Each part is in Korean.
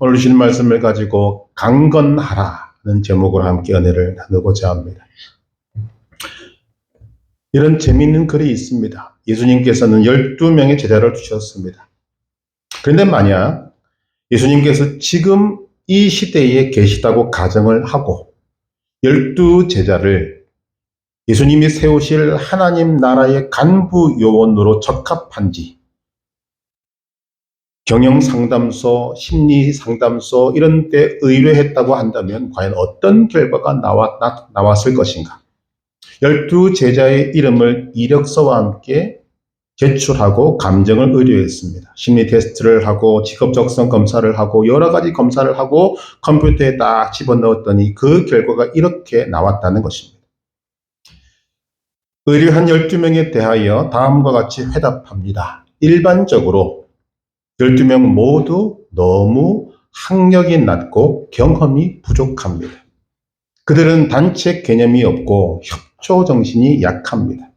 오늘 주신 말씀을 가지고 강건하라는 제목으로 함께 은혜를 나누고자 합니다. 이런 재미있는 글이 있습니다. 예수님께서는 12명의 제자를 두셨습니다. 그런데 만약 예수님께서 지금 이 시대에 계시다고 가정을 하고 12제자를 예수님이 세우실 하나님 나라의 간부 요원으로 적합한지 경영상담소, 심리상담소 이런 데 의뢰했다고 한다면 과연 어떤 결과가 나왔을 것인가? 12제자의 이름을 이력서와 함께 제출하고 감정을 의뢰했습니다. 심리 테스트를 하고 직업 적성 검사를 하고 여러 가지 검사를 하고 컴퓨터에 딱 집어넣었더니 그 결과가 이렇게 나왔다는 것입니다. 의뢰한 12명에 대하여 다음과 같이 회답합니다. 일반적으로 12명 모두 너무 학력이 낮고 경험이 부족합니다. 그들은 단체 개념이 없고 협조 정신이 약합니다.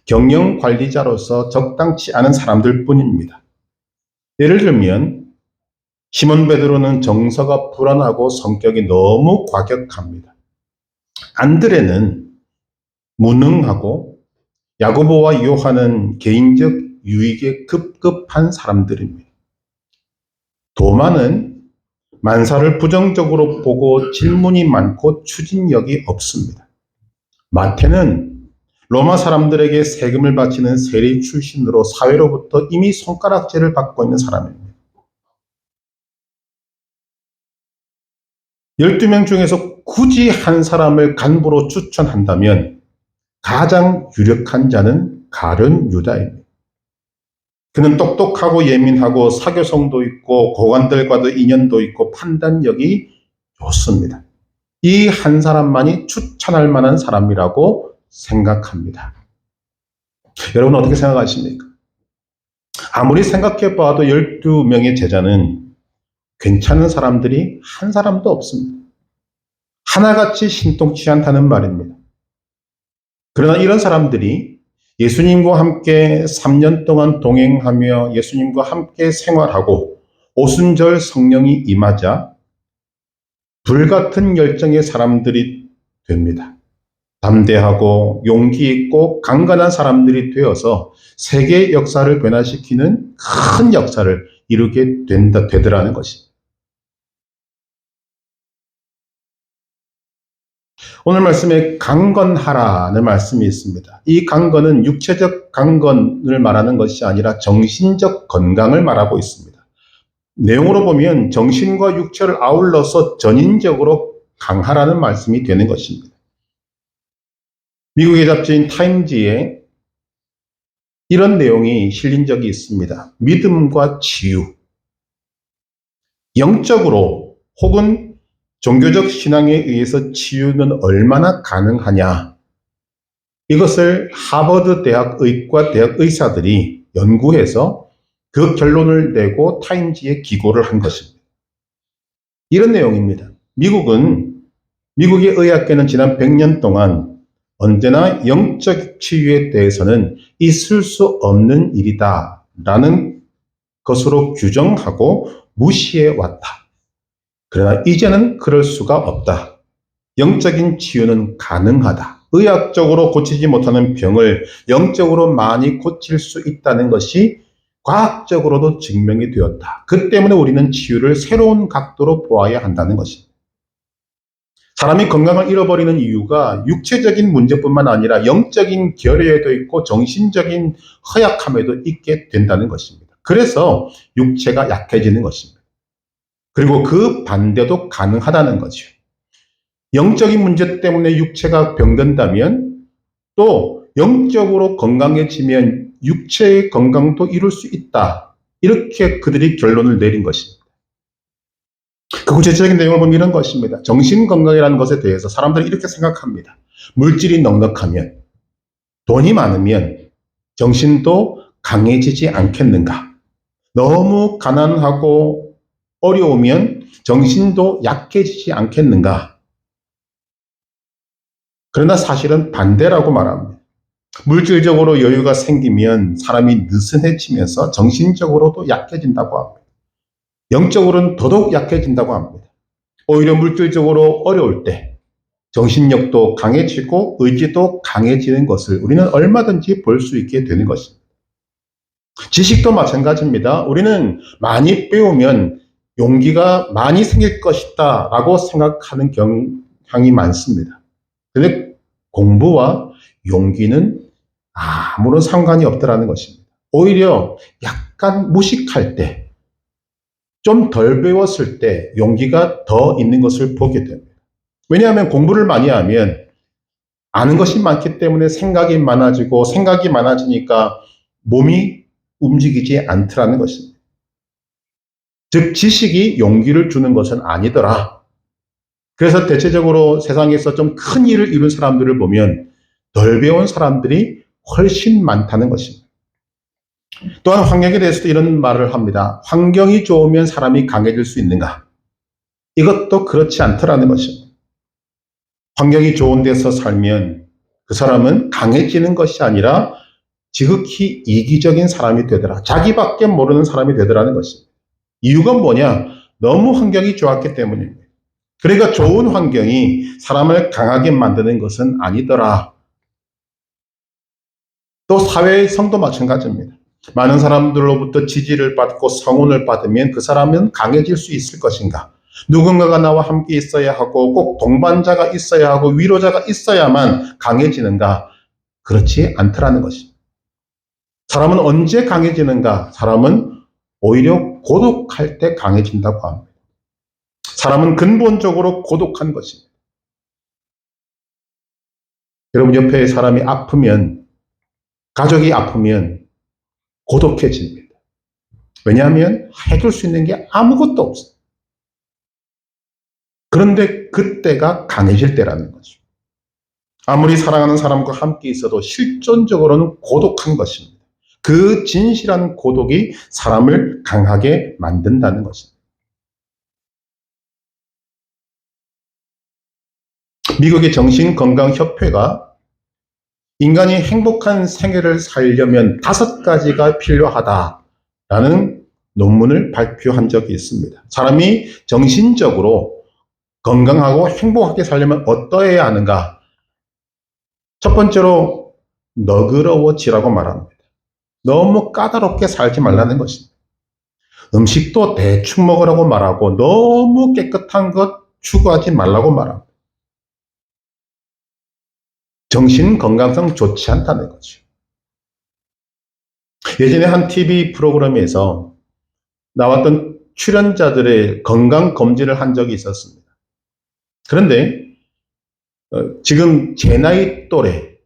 경영 관리자로서 적당치 않은 사람들 뿐입니다. 예를 들면 시몬 베드로는 정서가 불안하고 성격이 너무 과격합니다. 안드레는 무능하고 야고보와 요한은 개인적 유익에 급급한 사람들입니다. 도마는 만사를 부정적으로 보고 질문이 많고 추진력이 없습니다. 마태는 로마 사람들에게 세금을 바치는 세리 출신으로 사회로부터 이미 손가락질을 받고 있는 사람입니다. 12명 중에서 굳이 한 사람을 간부로 추천한다면 가장 유력한 자는 가룟 유다입니다. 그는 똑똑하고 예민하고 사교성도 있고 고관들과도 인연도 있고 판단력이 좋습니다. 이 한 사람만이 추천할 만한 사람이라고 생각합니다. 여러분 어떻게 생각하십니까? 아무리 생각해 봐도 12명의 제자는 괜찮은 사람들이 한 사람도 없습니다. 하나같이 신통치 않다는 말입니다. 그러나 이런 사람들이 예수님과 함께 3년 동안 동행하며 예수님과 함께 생활하고 오순절 성령이 임하자 불같은 열정의 사람들이 됩니다. 담대하고 용기 있고 강건한 사람들이 되어서 세계 역사를 변화시키는 큰 역사를 이루게 되더라는 것입니다. 오늘 말씀에 강건하라는 말씀이 있습니다. 이 강건은 육체적 강건을 말하는 것이 아니라 정신적 건강을 말하고 있습니다. 내용으로 보면 정신과 육체를 아울러서 전인적으로 강하라는 말씀이 되는 것입니다. 미국의 잡지인 타임지에 이런 내용이 실린 적이 있습니다. 믿음과 치유. 영적으로 혹은 종교적 신앙에 의해서 치유는 얼마나 가능하냐. 이것을 하버드 대학 의과대학 의사들이 연구해서 그 결론을 내고 타임지에 기고를 한 것입니다. 이런 내용입니다. 미국의 의학계는 지난 100년 동안 언제나 영적 치유에 대해서는 있을 수 없는 일이다 라는 것으로 규정하고 무시해 왔다. 그러나 이제는 그럴 수가 없다. 영적인 치유는 가능하다. 의학적으로 고치지 못하는 병을 영적으로 많이 고칠 수 있다는 것이 과학적으로도 증명이 되었다. 그 때문에 우리는 치유를 새로운 각도로 보아야 한다는 것입니다. 사람이 건강을 잃어버리는 이유가 육체적인 문제뿐만 아니라 영적인 결여에도 있고 정신적인 허약함에도 있게 된다는 것입니다. 그래서 육체가 약해지는 것입니다. 그리고 그 반대도 가능하다는 거죠. 영적인 문제 때문에 육체가 병든다면 또 영적으로 건강해지면 육체의 건강도 이룰 수 있다. 이렇게 그들이 결론을 내린 것입니다. 그 구체적인 내용을 보면 이런 것입니다. 정신건강이라는 것에 대해서 사람들이 이렇게 생각합니다. 물질이 넉넉하면, 돈이 많으면 정신도 강해지지 않겠는가? 너무 가난하고 어려우면 정신도 약해지지 않겠는가? 그러나 사실은 반대라고 말합니다. 물질적으로 여유가 생기면 사람이 느슨해지면서 정신적으로도 약해진다고 합니다. 영적으로는 더더욱 약해진다고 합니다. 오히려 물질적으로 어려울 때 정신력도 강해지고 의지도 강해지는 것을 우리는 얼마든지 볼 수 있게 되는 것입니다. 지식도 마찬가지입니다. 우리는 많이 배우면 용기가 많이 생길 것이다 라고 생각하는 경향이 많습니다. 그런데 공부와 용기는 아무런 상관이 없다라는 것입니다. 오히려 약간 무식할 때, 좀 덜 배웠을 때 용기가 더 있는 것을 보게 됩니다. 왜냐하면 공부를 많이 하면 아는 것이 많기 때문에 생각이 많아지고 생각이 많아지니까 몸이 움직이지 않더라는 것입니다. 즉 지식이 용기를 주는 것은 아니더라. 그래서 대체적으로 세상에서 좀 큰 일을 이룬 사람들을 보면 덜 배운 사람들이 훨씬 많다는 것입니다. 또한 환경에 대해서도 이런 말을 합니다. 환경이 좋으면 사람이 강해질 수 있는가? 이것도 그렇지 않더라는 것입니다. 환경이 좋은 데서 살면 그 사람은 강해지는 것이 아니라 지극히 이기적인 사람이 되더라. 자기밖에 모르는 사람이 되더라는 것입니다. 이유가 뭐냐? 너무 환경이 좋았기 때문입니다. 그러니까 좋은 환경이 사람을 강하게 만드는 것은 아니더라. 또 사회성도 마찬가지입니다. 많은 사람들로부터 지지를 받고 성원을 받으면 그 사람은 강해질 수 있을 것인가? 누군가가 나와 함께 있어야 하고 꼭 동반자가 있어야 하고 위로자가 있어야만 강해지는가? 그렇지 않더라는 것입니다. 사람은 언제 강해지는가? 사람은 오히려 고독할 때 강해진다고 합니다. 사람은 근본적으로 고독한 것입니다. 여러분 옆에 사람이 아프면, 가족이 아프면 고독해집니다. 왜냐하면 해줄 수 있는 게 아무것도 없어요. 그런데 그때가 강해질 때라는 거죠. 아무리 사랑하는 사람과 함께 있어도 실존적으로는 고독한 것입니다. 그 진실한 고독이 사람을 강하게 만든다는 것입니다. 미국의 정신건강협회가 인간이 행복한 생애를 살려면 5가지가 필요하다라는 논문을 발표한 적이 있습니다. 사람이 정신적으로 건강하고 행복하게 살려면 어떠해야 하는가? 첫 번째로 너그러워지라고 말합니다. 너무 까다롭게 살지 말라는 것입니다. 음식도 대충 먹으라고 말하고 너무 깨끗한 것 추구하지 말라고 말합니다. 정신 건강상 좋지 않다는 거죠. 예전에 한 TV 프로그램에서 나왔던 출연자들의 건강 검진을 한 적이 있었습니다. 그런데 지금 제 나이 또래,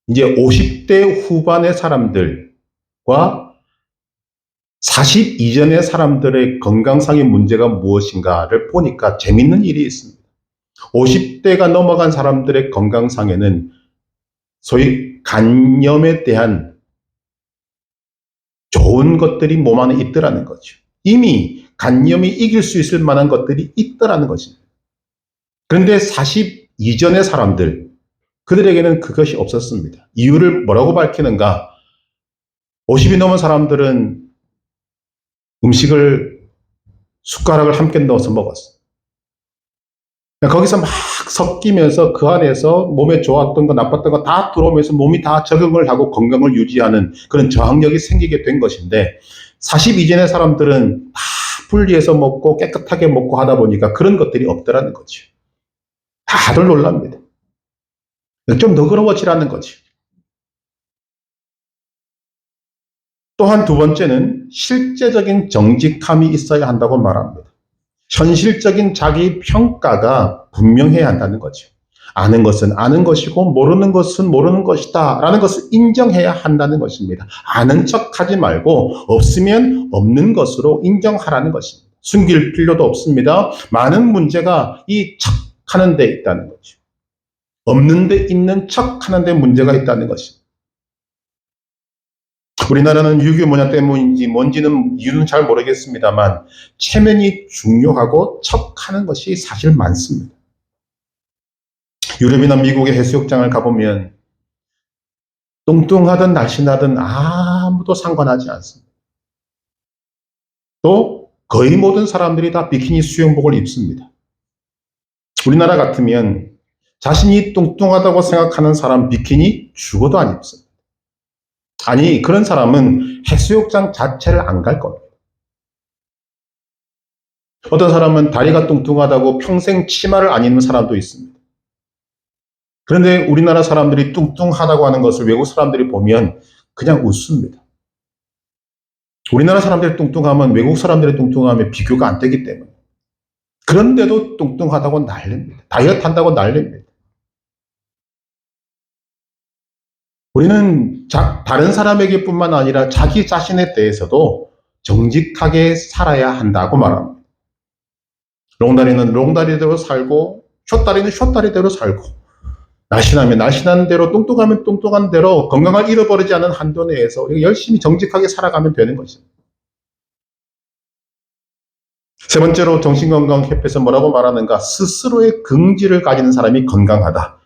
이제 50대 후반의 사람들과 40 이전의 사람들의 건강상의 문제가 무엇인가를 보니까 재밌는 일이 있습니다. 50대가 넘어간 사람들의 건강상에는 소위 간염에 대한 좋은 것들이 몸 안에 있더라는 거죠. 이미 간염이 이길 수 있을 만한 것들이 있더라는 것입니다. 그런데 40 이전의 사람들, 그들에게는 그것이 없었습니다. 이유를 뭐라고 밝히는가? 50이 넘은 사람들은 음식을 숟가락을 함께 넣어서 먹었어요. 거기서 막 섞이면서 그 안에서 몸에 좋았던 거 나빴던 거 다 들어오면서 몸이 다 적응을 하고 건강을 유지하는 그런 저항력이 생기게 된 것인데 40 이전의 사람들은 다 분리해서 먹고 깨끗하게 먹고 하다 보니까 그런 것들이 없더라는 거죠. 다들 놀랍니다. 좀 너그러워지라는 거죠. 또한 두 번째는 실제적인 정직함이 있어야 한다고 말합니다. 현실적인 자기 평가가 분명해야 한다는 거죠. 아는 것은 아는 것이고 모르는 것은 모르는 것이다 라는 것을 인정해야 한다는 것입니다. 아는 척하지 말고 없으면 없는 것으로 인정하라는 것입니다. 숨길 필요도 없습니다. 많은 문제가 이 척하는 데 있다는 거죠. 없는 데 있는 척하는 데 문제가 있다는 것입니다. 우리나라는 유교문화 때문인지 뭔지는 이유는 잘 모르겠습니다만 체면이 중요하고 척하는 것이 사실 많습니다. 유럽이나 미국의 해수욕장을 가보면 뚱뚱하든 날씬하든 아무도 상관하지 않습니다. 또 거의 모든 사람들이 다 비키니 수영복을 입습니다. 우리나라 같으면 자신이 뚱뚱하다고 생각하는 사람 비키니 죽어도 안 입습니다. 아니, 그런 사람은 해수욕장 자체를 안 갈 겁니다. 어떤 사람은 다리가 뚱뚱하다고 평생 치마를 안 입는 사람도 있습니다. 그런데 우리나라 사람들이 뚱뚱하다고 하는 것을 외국 사람들이 보면 그냥 웃습니다. 우리나라 사람들이 뚱뚱하면 외국 사람들의 뚱뚱함에 비교가 안 되기 때문에. 그런데도 뚱뚱하다고 난립니다. 다이어트 한다고 난립니다. 우리는 다른 사람에게 뿐만 아니라 자기 자신에 대해서도 정직하게 살아야 한다고 말합니다. 롱다리는 롱다리대로 살고 숏다리는 숏다리대로 살고 날씬하면 날씬한 대로 뚱뚱하면 뚱뚱한 대로 건강을 잃어버리지 않은 한도 내에서 열심히 정직하게 살아가면 되는 것입니다. 세 번째로 정신건강협회에서 뭐라고 말하는가? 스스로의 긍지를 가지는 사람이 건강하다.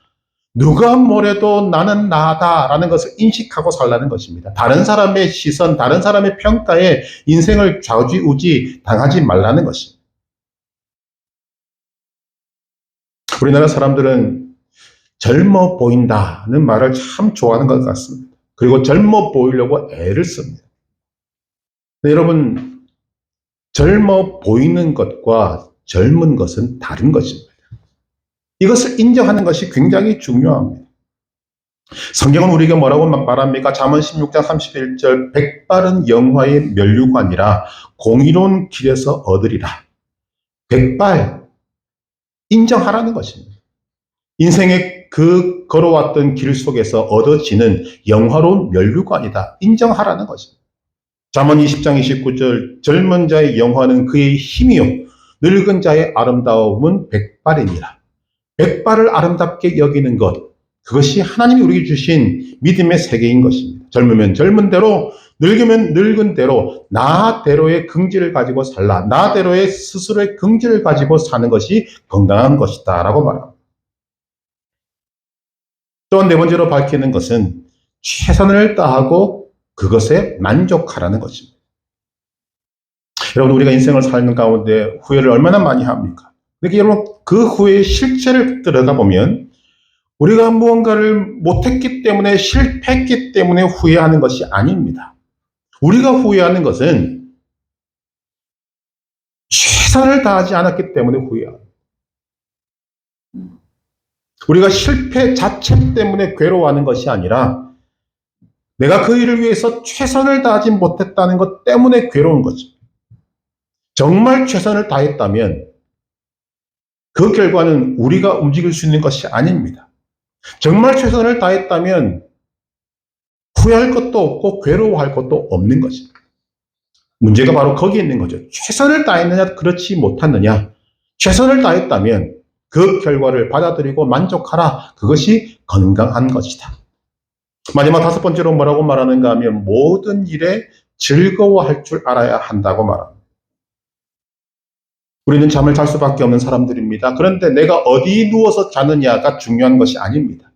누가 뭐래도 나는 나다라는 것을 인식하고 살라는 것입니다. 다른 사람의 시선, 다른 사람의 평가에 인생을 좌지우지 당하지 말라는 것입니다. 우리나라 사람들은 젊어 보인다는 말을 참 좋아하는 것 같습니다. 그리고 젊어 보이려고 애를 씁니다. 여러분, 젊어 보이는 것과 젊은 것은 다른 것입니다. 이것을 인정하는 것이 굉장히 중요합니다. 성경은 우리에게 뭐라고 말합니까? 잠언 16장 31절 백발은 영화의 면류관이라 공의로운 길에서 얻으리라. 백발 인정하라는 것입니다. 인생의 그 걸어왔던 길 속에서 얻어지는 영화로운 면류관이다. 인정하라는 것입니다. 잠언 20장 29절 젊은 자의 영화는 그의 힘이요 늙은 자의 아름다움은 백발이니라. 백발을 아름답게 여기는 것, 그것이 하나님이 우리에게 주신 믿음의 세계인 것입니다. 젊으면 젊은 대로, 늙으면 늙은 대로 나대로의 긍지를 가지고 살라. 나대로의 스스로의 긍지를 가지고 사는 것이 건강한 것이다 라고 말합니다. 또한 네 번째로 밝히는 것은 최선을 다하고 그것에 만족하라는 것입니다. 여러분, 우리가 인생을 사는 가운데 후회를 얼마나 많이 합니까? 그러니까 여러분, 그 후회의 실체를 들여다 보면 우리가 무언가를 못했기 때문에 실패했기 때문에 후회하는 것이 아닙니다. 우리가 후회하는 것은 최선을 다하지 않았기 때문에 후회합니다. 우리가 실패 자체 때문에 괴로워하는 것이 아니라 내가 그 일을 위해서 최선을 다하지 못했다는 것 때문에 괴로운 거죠. 정말 최선을 다했다면 그 결과는 우리가 움직일 수 있는 것이 아닙니다. 정말 최선을 다했다면 후회할 것도 없고 괴로워할 것도 없는 것입니다. 문제가 바로 거기에 있는 거죠. 최선을 다했느냐, 그렇지 못했느냐. 최선을 다했다면 그 결과를 받아들이고 만족하라. 그것이 건강한 것이다. 마지막 다섯 번째로 뭐라고 말하는가 하면 모든 일에 즐거워할 줄 알아야 한다고 말합니다. 우리는 잠을 잘 수밖에 없는 사람들입니다. 그런데 내가 어디 누워서 자느냐가 중요한 것이 아닙니다.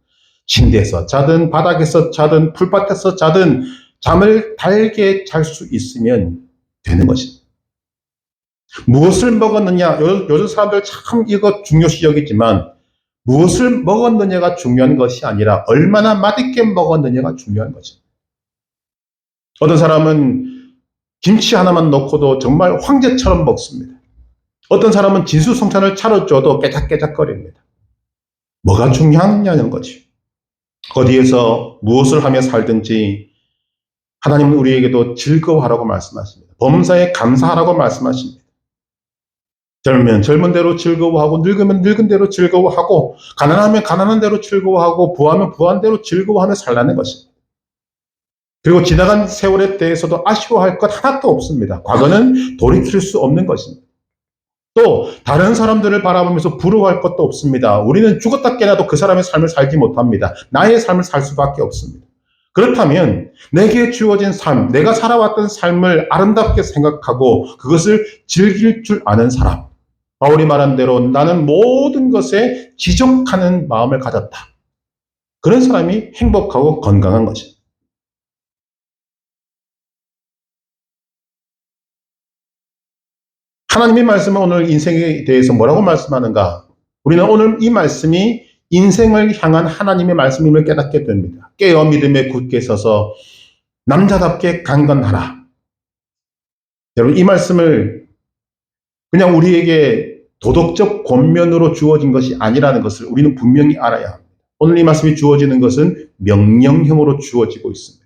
침대에서 자든 바닥에서 자든 풀밭에서 자든 잠을 달게 잘 수 있으면 되는 것입니다. 무엇을 먹었느냐, 요즘 사람들 참 이거 중요시 여기지만 무엇을 먹었느냐가 중요한 것이 아니라 얼마나 맛있게 먹었느냐가 중요한 것입니다. 어떤 사람은 김치 하나만 넣고도 정말 황제처럼 먹습니다. 어떤 사람은 진수성찬을 차려줘도 깨작깨작거립니다. 뭐가 중요하냐는 거지. 어디에서 무엇을 하며 살든지 하나님은 우리에게도 즐거워하라고 말씀하십니다. 범사에 감사하라고 말씀하십니다. 젊으면 젊은 대로 즐거워하고 늙으면 늙은 대로 즐거워하고 가난하면 가난한 대로 즐거워하고 부하면 부한 대로 즐거워하며 살라는 것입니다. 그리고 지나간 세월에 대해서도 아쉬워할 것 하나도 없습니다. 과거는 돌이킬 수 없는 것입니다. 또 다른 사람들을 바라보면서 부러워할 것도 없습니다. 우리는 죽었다 깨나도 그 사람의 삶을 살지 못합니다. 나의 삶을 살 수밖에 없습니다. 그렇다면 내게 주어진 삶, 내가 살아왔던 삶을 아름답게 생각하고 그것을 즐길 줄 아는 사람, 바울이 말한 대로 나는 모든 것에 지족하는 마음을 가졌다. 그런 사람이 행복하고 건강한 것입니다. 하나님의 말씀은 오늘 인생에 대해서 뭐라고 말씀하는가? 우리는 오늘 이 말씀이 인생을 향한 하나님의 말씀임을 깨닫게 됩니다. 깨어 믿음에 굳게 서서 남자답게 강건하라. 여러분, 이 말씀을 그냥 우리에게 도덕적 권면으로 주어진 것이 아니라는 것을 우리는 분명히 알아야 합니다. 오늘 이 말씀이 주어지는 것은 명령형으로 주어지고 있습니다.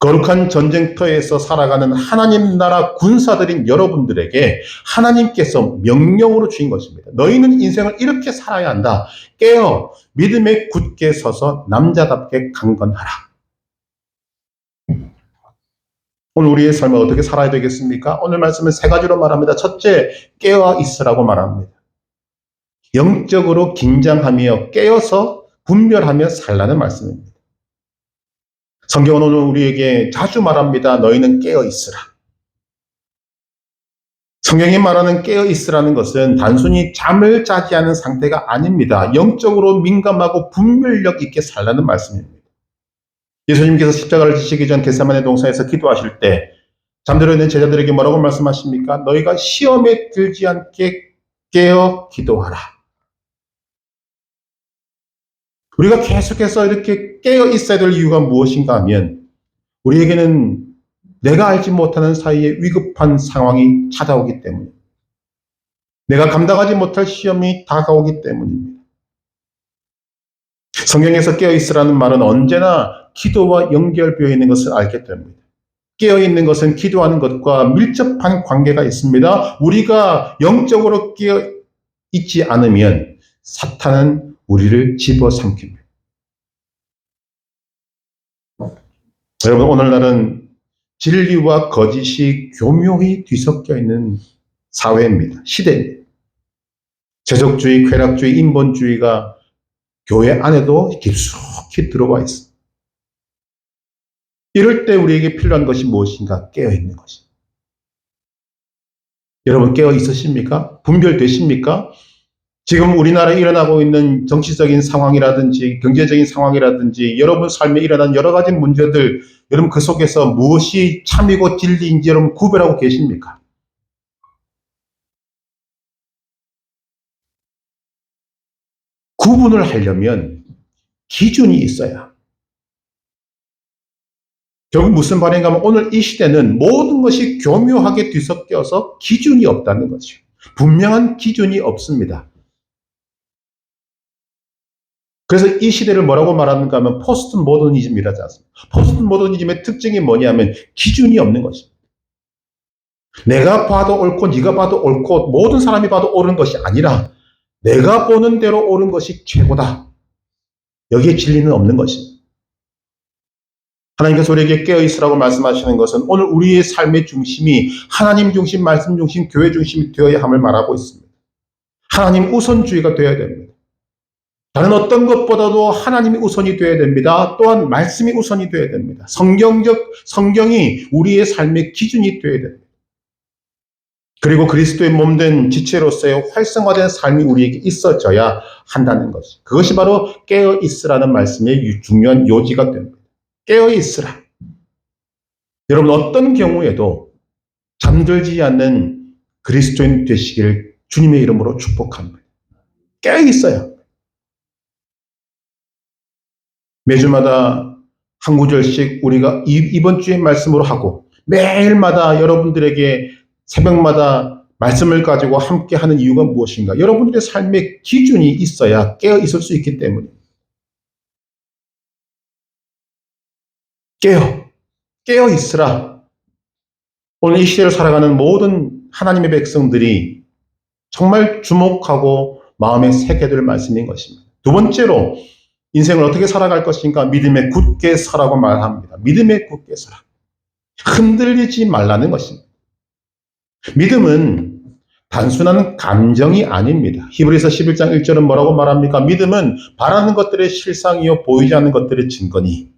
거룩한 전쟁터에서 살아가는 하나님 나라 군사들인 여러분들에게 하나님께서 명령으로 주신 것입니다. 너희는 인생을 이렇게 살아야 한다. 깨어 믿음에 굳게 서서 남자답게 강건하라. 오늘 우리의 삶을 어떻게 살아야 되겠습니까? 오늘 말씀은 세 가지로 말합니다. 첫째, 깨어 있으라고 말합니다. 영적으로 긴장하며 깨어서 분별하며 살라는 말씀입니다. 성경은 오늘 우리에게 자주 말합니다. 너희는 깨어 있으라. 성경이 말하는 깨어 있으라는 것은 단순히 잠을 자지 않은 상태가 아닙니다. 영적으로 민감하고 분별력 있게 살라는 말씀입니다. 예수님께서 십자가를 지시기 전 겟세마네 동산에서 기도하실 때 잠들어 있는 제자들에게 뭐라고 말씀하십니까? 너희가 시험에 들지 않게 깨어 기도하라. 우리가 계속해서 이렇게 깨어 있어야 될 이유가 무엇인가 하면 우리에게는 내가 알지 못하는 사이에 위급한 상황이 찾아오기 때문입니다. 내가 감당하지 못할 시험이 다가오기 때문입니다. 성경에서 깨어 있으라는 말은 언제나 기도와 연결되어 있는 것을 알게 됩니다. 깨어 있는 것은 기도하는 것과 밀접한 관계가 있습니다. 우리가 영적으로 깨어 있지 않으면 사탄은 우리를 집어삼킵니다. 여러분, 오늘날은 진리와 거짓이 교묘히 뒤섞여 있는 사회입니다. 시대입니다. 세속주의, 쾌락주의, 인본주의가 교회 안에도 깊숙이 들어와 있습니다. 이럴 때 우리에게 필요한 것이 무엇인가? 깨어있는 것입니다. 여러분, 깨어 있으십니까? 분별되십니까? 지금 우리나라에 일어나고 있는 정치적인 상황이라든지 경제적인 상황이라든지 여러분 삶에 일어난 여러 가지 문제들, 여러분 그 속에서 무엇이 참이고 진리인지 여러분 구별하고 계십니까? 구분을 하려면 기준이 있어야. 결국 무슨 말인가 하면 오늘 이 시대는 모든 것이 교묘하게 뒤섞여서 기준이 없다는 거죠. 분명한 기준이 없습니다. 그래서 이 시대를 뭐라고 말하는가 하면 포스트 모더니즘이라지 않습니까? 포스트 모더니즘의 특징이 뭐냐면 기준이 없는 것입니다. 내가 봐도 옳고 네가 봐도 옳고 모든 사람이 봐도 옳은 것이 아니라 내가 보는 대로 옳은 것이 최고다. 여기에 진리는 없는 것입니다. 하나님께서 우리에게 깨어있으라고 말씀하시는 것은 오늘 우리의 삶의 중심이 하나님 중심, 말씀 중심, 교회 중심이 되어야 함을 말하고 있습니다. 하나님 우선주의가 되어야 됩니다. 다른 어떤 것보다도 하나님이 우선이 되어야 됩니다. 또한 말씀이 우선이 되어야 됩니다. 성경이 우리의 삶의 기준이 되어야 됩니다. 그리고 그리스도의 몸된 지체로서의 활성화된 삶이 우리에게 있어져야 한다는 것이. 그것이 바로 깨어있으라는 말씀의 중요한 요지가 됩니다. 깨어있으라. 여러분 어떤 경우에도 잠들지 않는 그리스도인 되시기를 주님의 이름으로 축복합니다. 깨어있어요. 매주마다 한 구절씩 우리가 이번 주의 말씀으로 하고 매일마다 여러분들에게 새벽마다 말씀을 가지고 함께 하는 이유가 무엇인가? 여러분들의 삶의 기준이 있어야 깨어 있을 수 있기 때문입니다. 깨어 있으라. 오늘 이 시대를 살아가는 모든 하나님의 백성들이 정말 주목하고 마음에 새겨야 될 말씀인 것입니다. 두 번째로 인생을 어떻게 살아갈 것인가? 믿음에 굳게 서라고 말합니다. 믿음에 굳게 서라. 흔들리지 말라는 것입니다. 믿음은 단순한 감정이 아닙니다. 히브리서 11장 1절은 뭐라고 말합니까? 믿음은 바라는 것들의 실상이요 보이지 않는 것들의 증거니.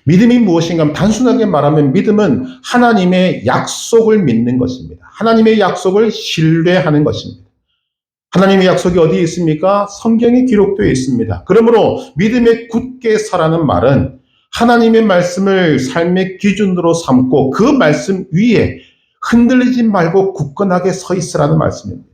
믿음이 무엇인가 하면 단순하게 말하면 믿음은 하나님의 약속을 믿는 것입니다. 하나님의 약속을 신뢰하는 것입니다. 하나님의 약속이 어디에 있습니까? 성경에 기록되어 있습니다. 그러므로 믿음에 굳게 서라는 말은 하나님의 말씀을 삶의 기준으로 삼고 그 말씀 위에 흔들리지 말고 굳건하게 서 있으라는 말씀입니다.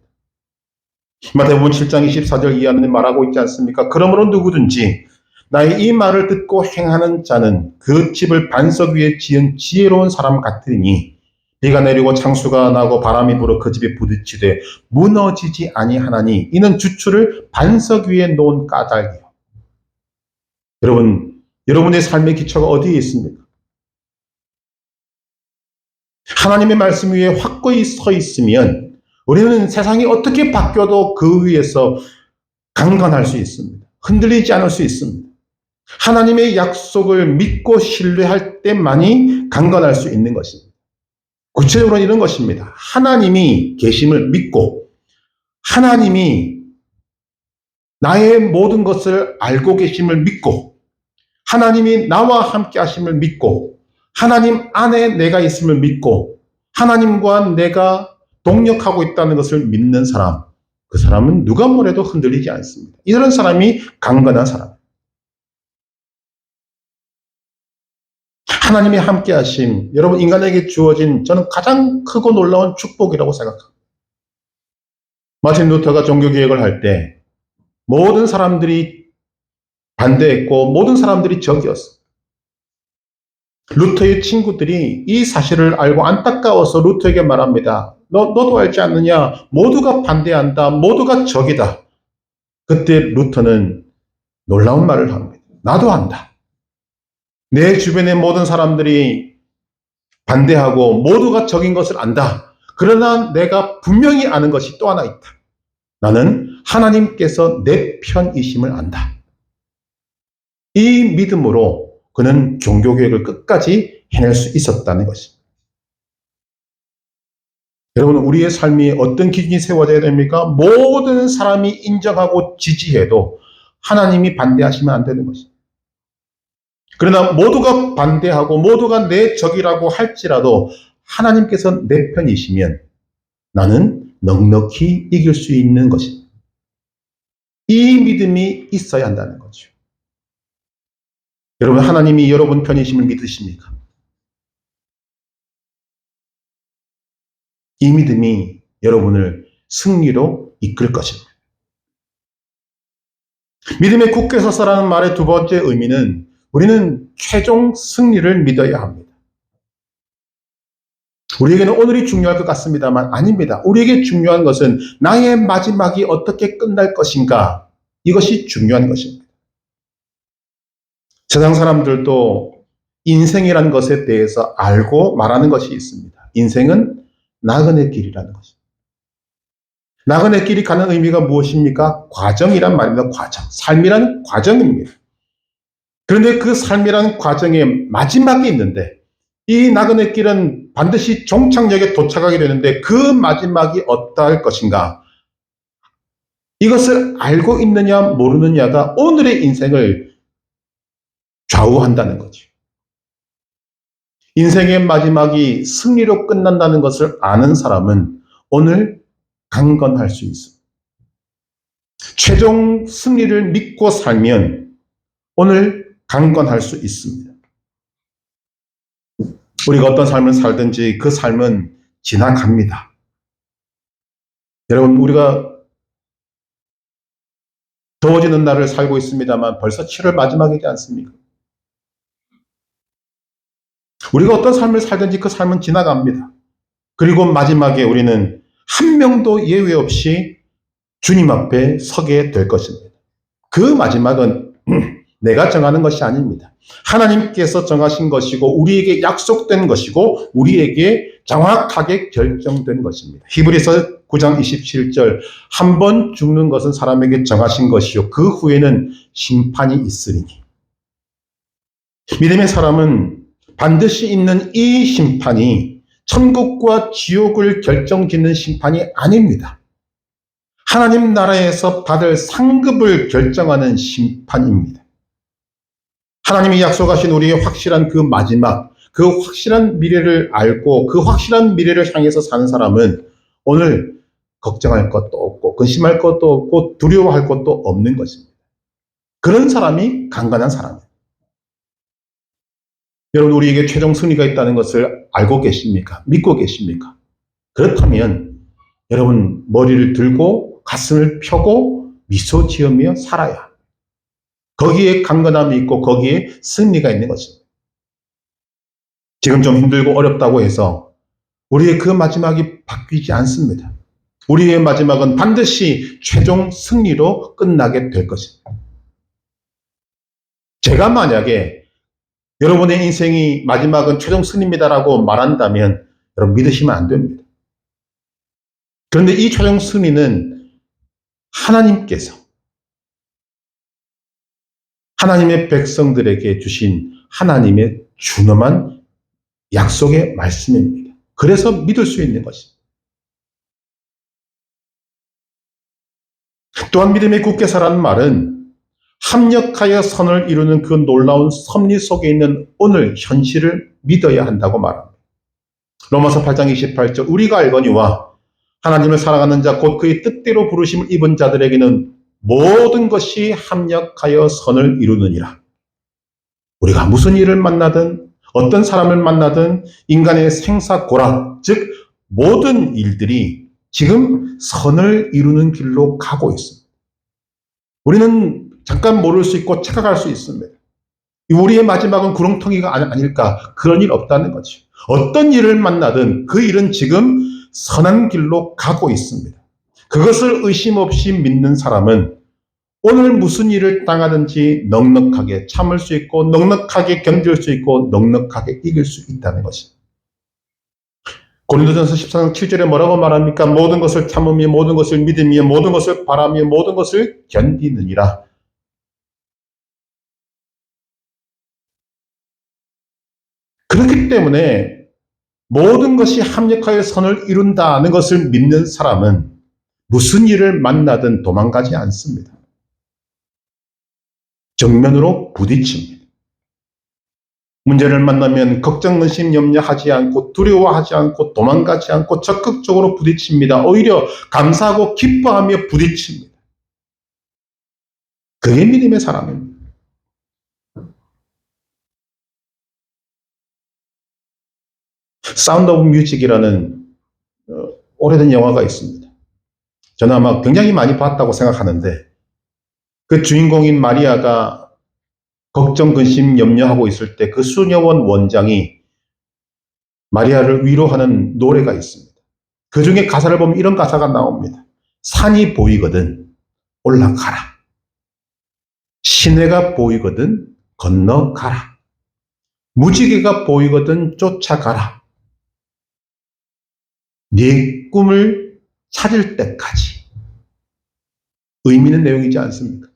마태복음 7장 24절 이하는 말하고 있지 않습니까? 그러므로 누구든지 나의 이 말을 듣고 행하는 자는 그 집을 반석 위에 지은 지혜로운 사람 같으니 비가 내리고 창수가 나고 바람이 불어 그 집에 부딪히되 무너지지 아니하나니 이는 주추를 반석 위에 놓은 까닭이요. 여러분, 여러분의 삶의 기초가 어디에 있습니까? 하나님의 말씀 위에 확고히 서 있으면 우리는 세상이 어떻게 바뀌어도 그 위에서 강건할 수 있습니다. 흔들리지 않을 수 있습니다. 하나님의 약속을 믿고 신뢰할 때만이 강건할 수 있는 것입니다. 구체적으로는 이런 것입니다. 하나님이 계심을 믿고 하나님이 나의 모든 것을 알고 계심을 믿고 하나님이 나와 함께 하심을 믿고 하나님 안에 내가 있음을 믿고 하나님과 내가 동력하고 있다는 것을 믿는 사람, 그 사람은 누가 뭐래도 흔들리지 않습니다. 이런 사람이 강건한 사람. 하나님이 함께 하심, 여러분 인간에게 주어진 저는 가장 크고 놀라운 축복이라고 생각합니다. 마틴 루터가 종교개혁을 할 때 모든 사람들이 반대했고 모든 사람들이 적이었어요. 루터의 친구들이 이 사실을 알고 안타까워서 루터에게 말합니다. 너도 알지 않느냐? 모두가 반대한다. 모두가 적이다. 그때 루터는 놀라운 말을 합니다. 나도 안다. 내 주변의 모든 사람들이 반대하고 모두가 적인 것을 안다. 그러나 내가 분명히 아는 것이 또 하나 있다. 나는 하나님께서 내 편이심을 안다. 이 믿음으로 그는 종교개혁을 끝까지 해낼 수 있었다는 것입니다. 여러분, 우리의 삶이 어떤 기준이 세워져야 됩니까? 모든 사람이 인정하고 지지해도 하나님이 반대하시면 안 되는 것입니다. 그러나 모두가 반대하고 모두가 내 적이라고 할지라도 하나님께서 내 편이시면 나는 넉넉히 이길 수 있는 것입니다. 이 믿음이 있어야 한다는 거죠. 여러분, 하나님이 여러분 편이심을 믿으십니까? 이 믿음이 여러분을 승리로 이끌 것입니다. 믿음의 굳게 서서라는 말의 두 번째 의미는 우리는 최종 승리를 믿어야 합니다. 우리에게는 오늘이 중요할 것 같습니다만 아닙니다. 우리에게 중요한 것은 나의 마지막이 어떻게 끝날 것인가, 이것이 중요한 것입니다. 세상 사람들도 인생이라는 것에 대해서 알고 말하는 것이 있습니다. 인생은 나그네 길이라는 것입니다. 나그네 길이 가는 의미가 무엇입니까? 과정이란 말입니다. 과정. 삶이란 과정입니다. 그런데 그 삶이란 과정의 마지막이 있는데 이 나그네 길은 반드시 종착역에 도착하게 되는데 그 마지막이 어떠할 것인가? 이것을 알고 있느냐 모르느냐가 오늘의 인생을 좌우한다는 거죠. 인생의 마지막이 승리로 끝난다는 것을 아는 사람은 오늘 강건할 수 있습니다. 최종 승리를 믿고 살면 오늘 강건할 수 있습니다. 우리가 어떤 삶을 살든지 그 삶은 지나갑니다. 여러분, 우리가 더워지는 날을 살고 있습니다만 벌써 7월 마지막이지 않습니까? 우리가 어떤 삶을 살든지 그 삶은 지나갑니다. 그리고 마지막에 우리는 한 명도 예외 없이 주님 앞에 서게 될 것입니다. 그 마지막은 내가 정하는 것이 아닙니다. 하나님께서 정하신 것이고 우리에게 약속된 것이고 우리에게 정확하게 결정된 것입니다. 히브리서 9장 27절 한 번 죽는 것은 사람에게 정하신 것이요 그 후에는 심판이 있으리니. 믿음의 사람은 반드시 있는 이 심판이 천국과 지옥을 결정짓는 심판이 아닙니다. 하나님 나라에서 받을 상급을 결정하는 심판입니다. 하나님이 약속하신 우리의 확실한 그 마지막, 그 확실한 미래를 알고 그 확실한 미래를 향해서 사는 사람은 오늘 걱정할 것도 없고 근심할 것도 없고 두려워할 것도 없는 것입니다. 그런 사람이 강건한 사람이에요. 여러분, 우리에게 최종 승리가 있다는 것을 알고 계십니까? 믿고 계십니까? 그렇다면 여러분 머리를 들고 가슴을 펴고 미소 지으며 살아야 거기에 강건함이 있고 거기에 승리가 있는 것입니다. 지금 좀 힘들고 어렵다고 해서 우리의 그 마지막이 바뀌지 않습니다. 우리의 마지막은 반드시 최종 승리로 끝나게 될 것입니다. 제가 만약에 여러분의 인생이 마지막은 최종 승리입니다라고 말한다면 여러분 믿으시면 안 됩니다. 그런데 이 최종 승리는 하나님께서 하나님의 백성들에게 주신 하나님의 준엄한 약속의 말씀입니다. 그래서 믿을 수 있는 것입니다. 또한 믿음의 굳게 서라는 말은 합력하여 선을 이루는 그 놀라운 섭리 속에 있는 오늘 현실을 믿어야 한다고 말합니다. 로마서 8장 28절 우리가 알거니와 하나님을 사랑하는 자 곧 그의 뜻대로 부르심을 입은 자들에게는 모든 것이 합력하여 선을 이루느니라. 우리가 무슨 일을 만나든 어떤 사람을 만나든 인간의 생사고락 즉 모든 일들이 지금 선을 이루는 길로 가고 있습니다. 우리는 잠깐 모를 수 있고 착각할 수 있습니다. 우리의 마지막은 구렁텅이가 아닐까 그런 일 없다는 거죠. 어떤 일을 만나든 그 일은 지금 선한 길로 가고 있습니다. 그것을 의심 없이 믿는 사람은 오늘 무슨 일을 당하든지 넉넉하게 참을 수 있고 넉넉하게 견딜 수 있고 넉넉하게 이길 수 있다는 것입니다. 고린도전서 14장 7절에 뭐라고 말합니까? 모든 것을 참으며 모든 것을 믿으며 모든 것을 바라며 모든 것을 견디느니라. 그렇기 때문에 모든 것이 합력하여 선을 이룬다는 것을 믿는 사람은 무슨 일을 만나든 도망가지 않습니다. 정면으로 부딪힙니다. 문제를 만나면 걱정, 의심, 염려하지 않고 두려워하지 않고 도망가지 않고 적극적으로 부딪힙니다. 오히려 감사하고 기뻐하며 부딪힙니다. 그게 믿음의 사람입니다. 사운드 오브 뮤직이라는 오래된 영화가 있습니다. 저는 아마 굉장히 많이 봤다고 생각하는데 그 주인공인 마리아가 걱정, 근심, 염려하고 있을 때 그 수녀원 원장이 마리아를 위로하는 노래가 있습니다. 그 중에 가사를 보면 이런 가사가 나옵니다. 산이 보이거든 올라가라. 시내가 보이거든 건너가라. 무지개가 보이거든 쫓아가라. 네 꿈을 찾을 때까지. 의미 있는 내용이지 않습니까?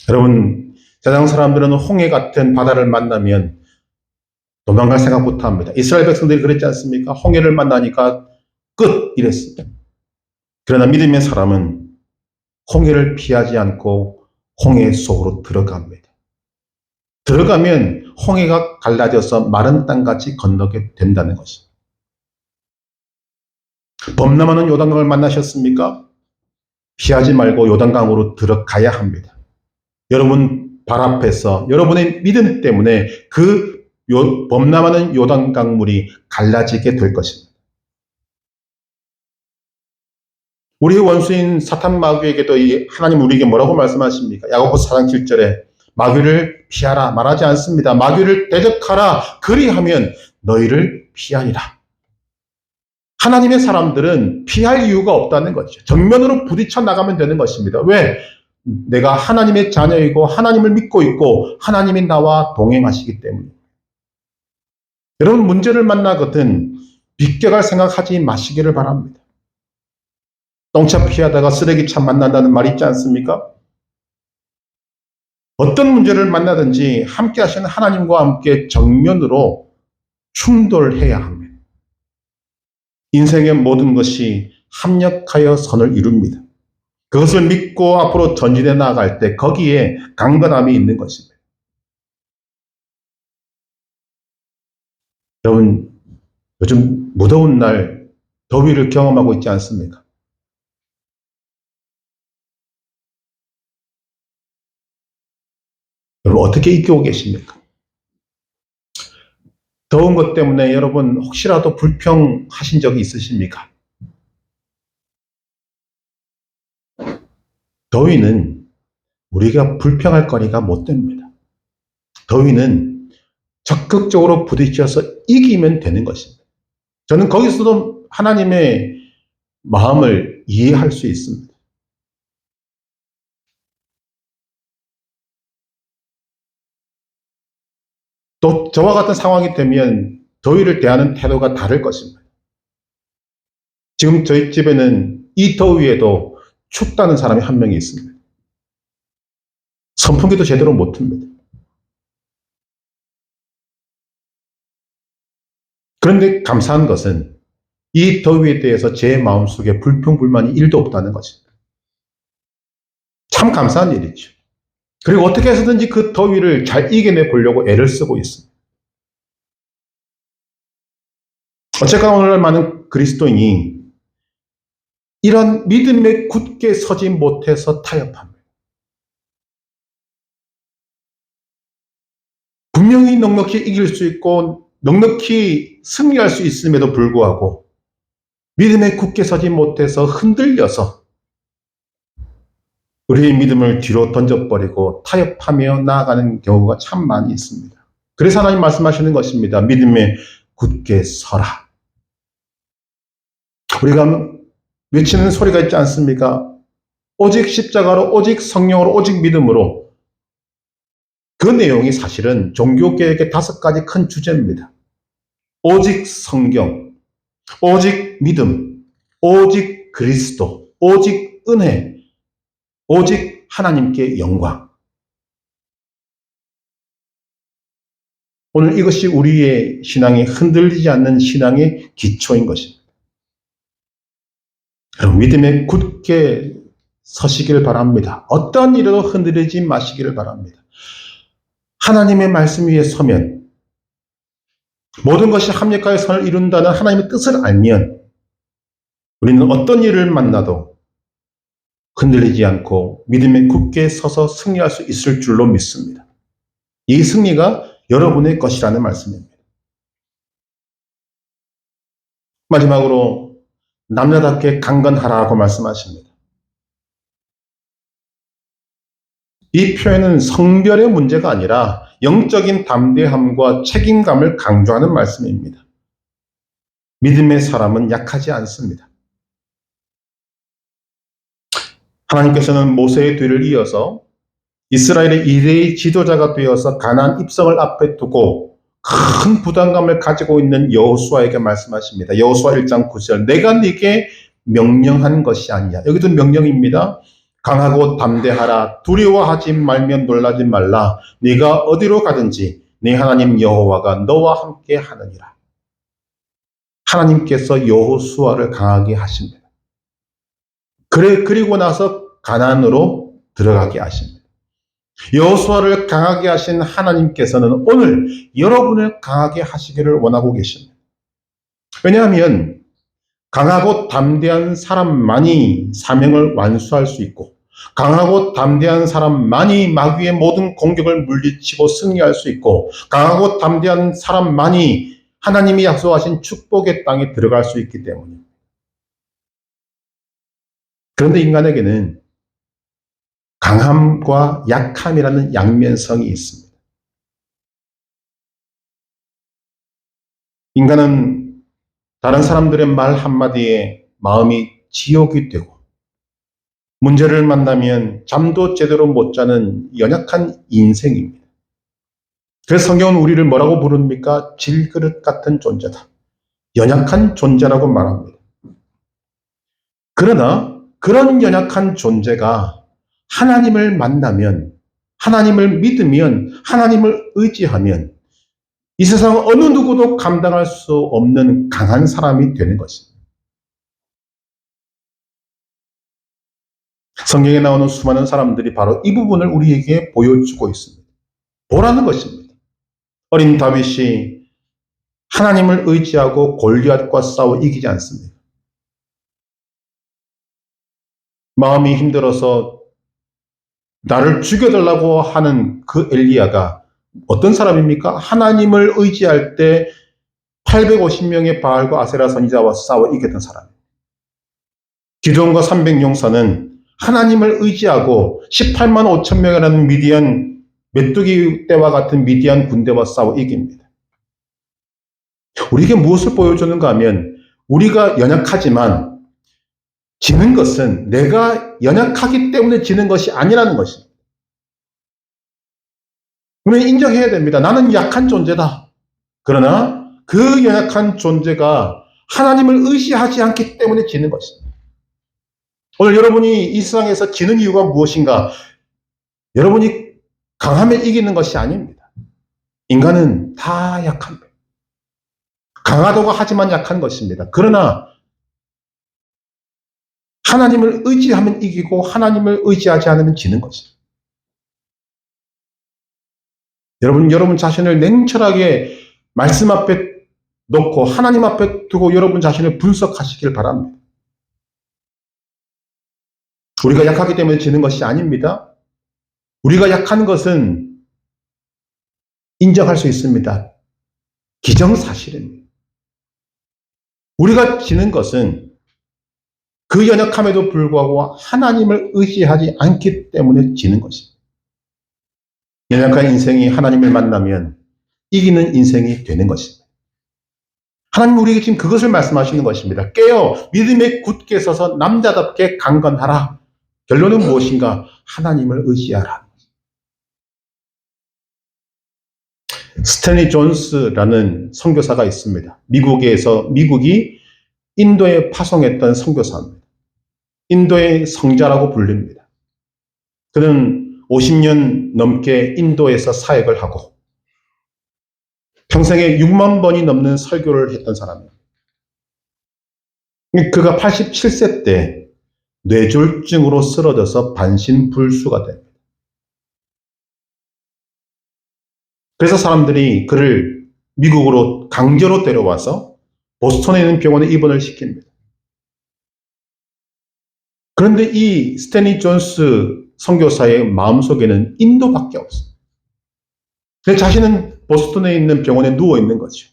여러분, 세상 사람들은 홍해 같은 바다를 만나면 도망갈 생각부터 합니다. 이스라엘 백성들이 그랬지 않습니까? 홍해를 만나니까 끝! 이랬습니다. 그러나 믿음의 사람은 홍해를 피하지 않고 홍해 속으로 들어갑니다. 들어가면 홍해가 갈라져서 마른 땅같이 건너게 된다는 것입니다. 범람하는 요단강을 만나셨습니까? 피하지 말고 요단강으로 들어가야 합니다. 여러분 발 앞에서 여러분의 믿음 때문에 그 범람하는 요단강물이 갈라지게 될 것입니다. 우리의 원수인 사탄 마귀에게도 하나님 우리에게 뭐라고 말씀하십니까? 야고보서 4장 7절에 마귀를 피하라 말하지 않습니다. 마귀를 대적하라 그리하면 너희를 피하리라. 하나님의 사람들은 피할 이유가 없다는 거죠. 정면으로 부딪혀 나가면 되는 것입니다. 왜? 내가 하나님의 자녀이고 하나님을 믿고 있고 하나님이 나와 동행하시기 때문에. 여러분 문제를 만나거든 비껴갈 생각하지 마시기를 바랍니다. 똥차 피하다가 쓰레기차 만난다는 말 있지 않습니까? 어떤 문제를 만나든지 함께 하시는 하나님과 함께 정면으로 충돌해야 합니다. 인생의 모든 것이 합력하여 선을 이룹니다. 그것을 믿고 앞으로 전진해 나아갈 때 거기에 강건함이 있는 것입니다. 여러분 요즘 무더운 날 더위를 경험하고 있지 않습니까? 여러분 어떻게 이겨오 계십니까? 더운 것 때문에 여러분 혹시라도 불평하신 적이 있으십니까? 더위는 우리가 불평할 거리가 못 됩니다. 더위는 적극적으로 부딪혀서 이기면 되는 것입니다. 저는 거기서도 하나님의 마음을 이해할 수 있습니다. 또 저와 같은 상황이 되면 더위를 대하는 태도가 다를 것입니다. 지금 저희 집에는 이 더위에도 춥다는 사람이 한 명이 있습니다. 선풍기도 제대로 못 틉니다. 그런데 감사한 것은 이 더위에 대해서 제 마음속에 불평불만이 1도 없다는 것입니다. 참 감사한 일이죠. 그리고 어떻게 해서든지 그 더위를 잘 이겨내 보려고 애를 쓰고 있습니다. 어쨌거나 오늘날 많은 그리스도인이 이런 믿음에 굳게 서지 못해서 타협합니다. 분명히 넉넉히 이길 수 있고 넉넉히 승리할 수 있음에도 불구하고 믿음에 굳게 서지 못해서 흔들려서 우리의 믿음을 뒤로 던져버리고 타협하며 나아가는 경우가 참 많이 있습니다. 그래서 하나님 말씀하시는 것입니다. 믿음에 굳게 서라. 우리가 외치는 소리가 있지 않습니까? 오직 십자가로, 오직 성령으로, 오직 믿음으로. 그 내용이 사실은 종교개혁의 5가지 큰 주제입니다. 오직 성경, 오직 믿음, 오직 그리스도, 오직 은혜, 오직 하나님께 영광. 오늘 이것이 우리의 신앙이 흔들리지 않는 신앙의 기초인 것입니다. 믿음에 굳게 서시길 바랍니다. 어떠한 일에도 흔들리지 마시기를 바랍니다. 하나님의 말씀 위에 서면 모든 것이 합력하여 선을 이룬다는 하나님의 뜻을 알면 우리는 어떤 일을 만나도 흔들리지 않고 믿음에 굳게 서서 승리할 수 있을 줄로 믿습니다. 이 승리가 여러분의 것이라는 말씀입니다. 마지막으로 남자답게 강건하라고 말씀하십니다. 이 표현은 성별의 문제가 아니라 영적인 담대함과 책임감을 강조하는 말씀입니다. 믿음의 사람은 약하지 않습니다. 하나님께서는 모세의 뒤를 이어서 이스라엘의 2대의 지도자가 되어서 가나안 입성을 앞에 두고 큰 부담감을 가지고 있는 여호수아에게 말씀하십니다. 여호수아 1장 9절 내가 네게 명령한 것이 아니냐. 여기도 명령입니다. 강하고 담대하라. 두려워하지 말며 놀라지 말라. 네가 어디로 가든지 네 하나님 여호와가 너와 함께 하느니라. 하나님께서 여호수아를 강하게 하십니다. 그리고 나서 가나안으로 들어가게 하십니다. 여호수아를 강하게 하신 하나님께서는 오늘 여러분을 강하게 하시기를 원하고 계십니다. 왜냐하면 강하고 담대한 사람만이 사명을 완수할 수 있고 강하고 담대한 사람만이 마귀의 모든 공격을 물리치고 승리할 수 있고 강하고 담대한 사람만이 하나님이 약속하신 축복의 땅에 들어갈 수 있기 때문입니다. 그런데 인간에게는 강함과 약함이라는 양면성이 있습니다. 인간은 다른 사람들의 말 한마디에 마음이 지옥이 되고 문제를 만나면 잠도 제대로 못 자는 연약한 인생입니다. 그래서 성경은 우리를 뭐라고 부릅니까? 질그릇 같은 존재다. 연약한 존재라고 말합니다. 그러나 그런 연약한 존재가 하나님을 만나면, 하나님을 믿으면, 하나님을 의지하면 이 세상 어느 누구도 감당할 수 없는 강한 사람이 되는 것입니다. 성경에 나오는 수많은 사람들이 바로 이 부분을 우리에게 보여주고 있습니다. 보라는 것입니다. 어린 다윗이 하나님을 의지하고 골리앗과 싸워 이기지 않습니다. 마음이 힘들어서 나를 죽여달라고 하는 그 엘리야가 어떤 사람입니까? 하나님을 의지할 때 850명의 바알과 아세라 선지자와 싸워 이겼던 사람. 기드온과 300용사는 하나님을 의지하고 18만 5천 명이라는 미디안, 메뚜기 떼와 같은 미디안 군대와 싸워 이깁니다. 우리에게 무엇을 보여주는가 하면 우리가 연약하지만 지는 것은 내가 연약하기 때문에 지는 것이 아니라는 것입니다. 우리는 인정해야 됩니다. 나는 약한 존재다. 그러나 그 연약한 존재가 하나님을 의지하지 않기 때문에 지는 것입니다. 오늘 여러분이 이 세상에서 지는 이유가 무엇인가? 여러분이 강하면 이기는 것이 아닙니다. 인간은 다 약합니다. 강하다고 하지만 약한 것입니다. 그러나 하나님을 의지하면 이기고 하나님을 의지하지 않으면 지는 것입니다. 여러분 자신을 냉철하게 말씀 앞에 놓고 하나님 앞에 두고 여러분 자신을 분석하시길 바랍니다. 우리가 약하기 때문에 지는 것이 아닙니다. 우리가 약한 것은 인정할 수 있습니다. 기정사실입니다. 우리가 지는 것은 그 연약함에도 불구하고 하나님을 의지하지 않기 때문에 지는 것입니다. 연약한 인생이 하나님을 만나면 이기는 인생이 되는 것입니다. 하나님 우리에게 지금 그것을 말씀하시는 것입니다. 깨어 믿음에 굳게 서서 남자답게 강건하라. 결론은 무엇인가? 하나님을 의지하라. 스탠리 존스라는 선교사가 있습니다. 미국이 인도에 파송했던 선교사입니다. 인도의 성자라고 불립니다. 그는 50년 넘게 인도에서 사역을 하고 평생에 6만 번이 넘는 설교를 했던 사람입니다. 그가 87세 때 뇌졸중으로 쓰러져서 반신불수가 됩니다. 그래서 사람들이 그를 미국으로 강제로 데려와서 보스턴에 있는 병원에 입원을 시킵니다. 그런데 이 스탠리 존스 선교사의 마음속에는 인도밖에 없어요. 자신은 보스턴에 있는 병원에 누워 있는 거죠.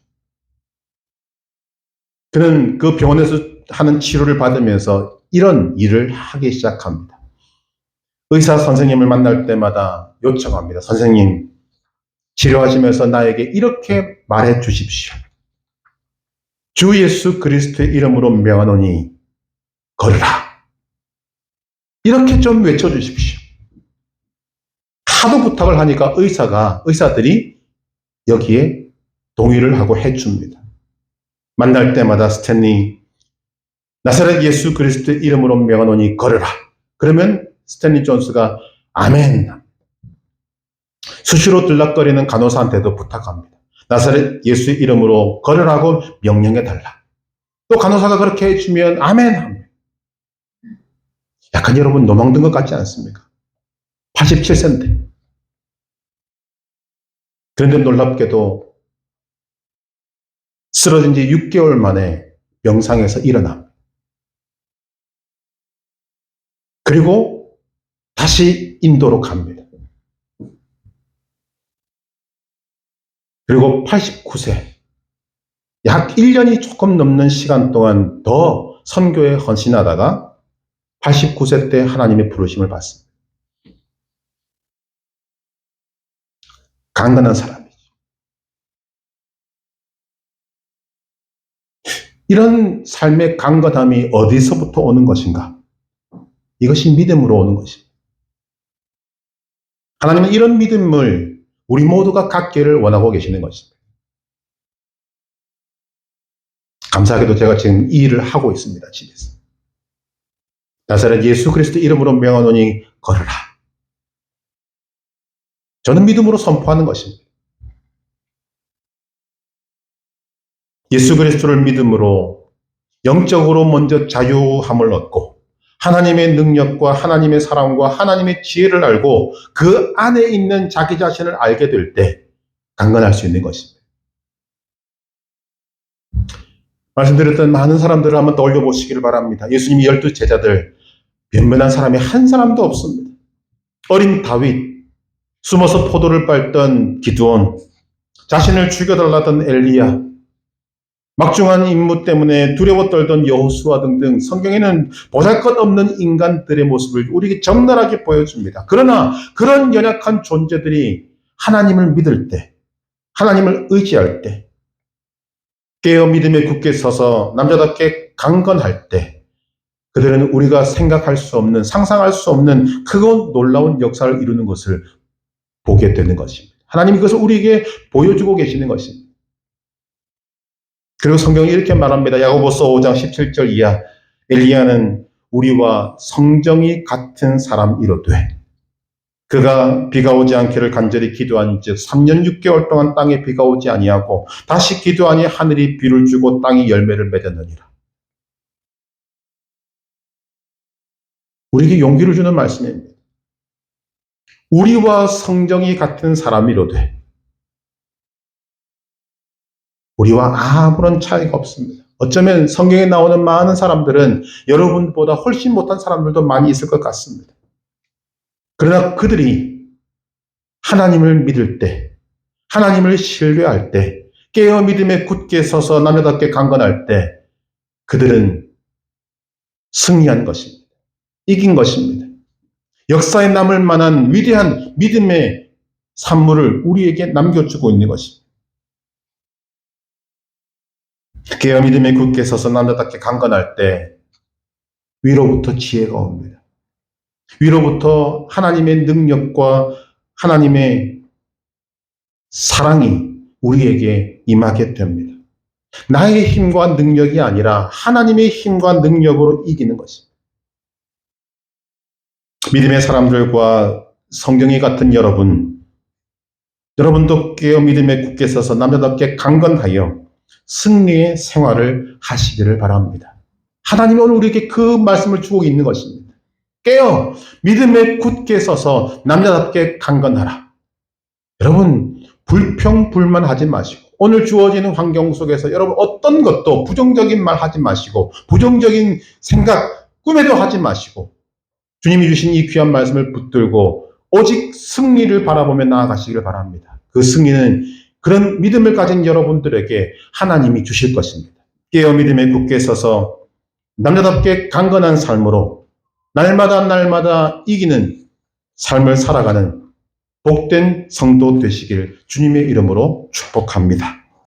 그는 그 병원에서 하는 치료를 받으면서 이런 일을 하기 시작합니다. 의사 선생님을 만날 때마다 요청합니다. 선생님, 치료하시면서 나에게 이렇게 말해 주십시오. 주 예수 그리스도의 이름으로 명하노니 걸으라. 이렇게 좀 외쳐주십시오. 하도 부탁을 하니까 의사들이 여기에 동의를 하고 해줍니다. 만날 때마다 스탠리, 나사렛 예수 그리스도의 이름으로 명하노니 걸으라. 그러면 스탠리 존스가 아멘. 수시로 들락거리는 간호사한테도 부탁합니다. 나사렛 예수의 이름으로 걸으라고 명령해달라. 또 간호사가 그렇게 해주면 아멘 합니다. 약간 여러분 노망든 것 같지 않습니까? 87세인데. 그런데 놀랍게도 쓰러진 지 6개월 만에 병상에서 일어납니다. 그리고 다시 인도로 갑니다. 그리고 89세, 약 1년이 조금 넘는 시간 동안 더 선교에 헌신하다가 89세 때 하나님의 부르심을 받습니다. 강건한 사람이죠. 이런 삶의 강건함이 어디서부터 오는 것인가? 이것이 믿음으로 오는 것입니다. 하나님은 이런 믿음을 우리 모두가 갖기를 원하고 계시는 것입니다. 감사하게도 제가 지금 이 일을 하고 있습니다. 집에서. 나사렛 예수 그리스도 이름으로 명하노니 걸으라. 저는 믿음으로 선포하는 것입니다. 예수 그리스도를 믿음으로 영적으로 먼저 자유함을 얻고 하나님의 능력과 하나님의 사랑과 하나님의 지혜를 알고 그 안에 있는 자기 자신을 알게 될 때 강건할 수 있는 것입니다. 말씀드렸던 많은 사람들을 한번 떠올려 보시기를 바랍니다. 예수님이 12 제자들 변변한 사람이 한 사람도 없습니다. 어린 다윗, 숨어서 포도를 빨던 기드온, 자신을 죽여달라던 엘리야, 막중한 임무 때문에 두려워 떨던 여호수아 등등 성경에는 보잘것없는 인간들의 모습을 우리에게 적나라하게 보여줍니다. 그러나 그런 연약한 존재들이 하나님을 믿을 때, 하나님을 의지할 때, 깨어 믿음에 굳게 서서 남자답게 강건할 때, 그들은 우리가 생각할 수 없는, 상상할 수 없는 크고 놀라운 역사를 이루는 것을 보게 되는 것입니다. 하나님이 그것을 우리에게 보여주고 계시는 것입니다. 그리고 성경이 이렇게 말합니다. 야고보서 5장 17절 이하, 엘리야는 우리와 성정이 같은 사람이로되 그가 비가 오지 않기를 간절히 기도한즉 3년 6개월 동안 땅에 비가 오지 아니하고 다시 기도하니 하늘이 비를 주고 땅이 열매를 맺었느니라. 우리에게 용기를 주는 말씀입니다. 우리와 성정이 같은 사람이로되 우리와 아무런 차이가 없습니다. 어쩌면 성경에 나오는 많은 사람들은 여러분보다 훨씬 못한 사람들도 많이 있을 것 같습니다. 그러나 그들이 하나님을 믿을 때, 하나님을 신뢰할 때, 깨어 믿음에 굳게 서서 남자답게 강건할 때 그들은 승리한 것입니다. 이긴 것입니다. 역사에 남을 만한 위대한 믿음의 산물을 우리에게 남겨주고 있는 것입니다. 깨어 믿음에 굳게 서서 남자답게 강건할 때 위로부터 지혜가 옵니다. 위로부터 하나님의 능력과 하나님의 사랑이 우리에게 임하게 됩니다. 나의 힘과 능력이 아니라 하나님의 힘과 능력으로 이기는 것입니다. 믿음의 사람들과 성경이 같은 여러분도 깨어 믿음에 굳게 서서 남자답게 강건하여 승리의 생활을 하시기를 바랍니다. 하나님은 오늘 우리에게 그 말씀을 주고 있는 것입니다. 깨어 믿음에 굳게 서서 남자답게 강건하라. 여러분 불평불만하지 마시고 오늘 주어지는 환경 속에서 여러분 어떤 것도 부정적인 말 하지 마시고 부정적인 생각 꿈에도 하지 마시고 주님이 주신 이 귀한 말씀을 붙들고 오직 승리를 바라보며 나아가시기를 바랍니다. 그 승리는 그런 믿음을 가진 여러분들에게 하나님이 주실 것입니다. 깨어 믿음에 굳게 서서 남자답게 강건한 삶으로 날마다 이기는 삶을 살아가는 복된 성도 되시길 주님의 이름으로 축복합니다.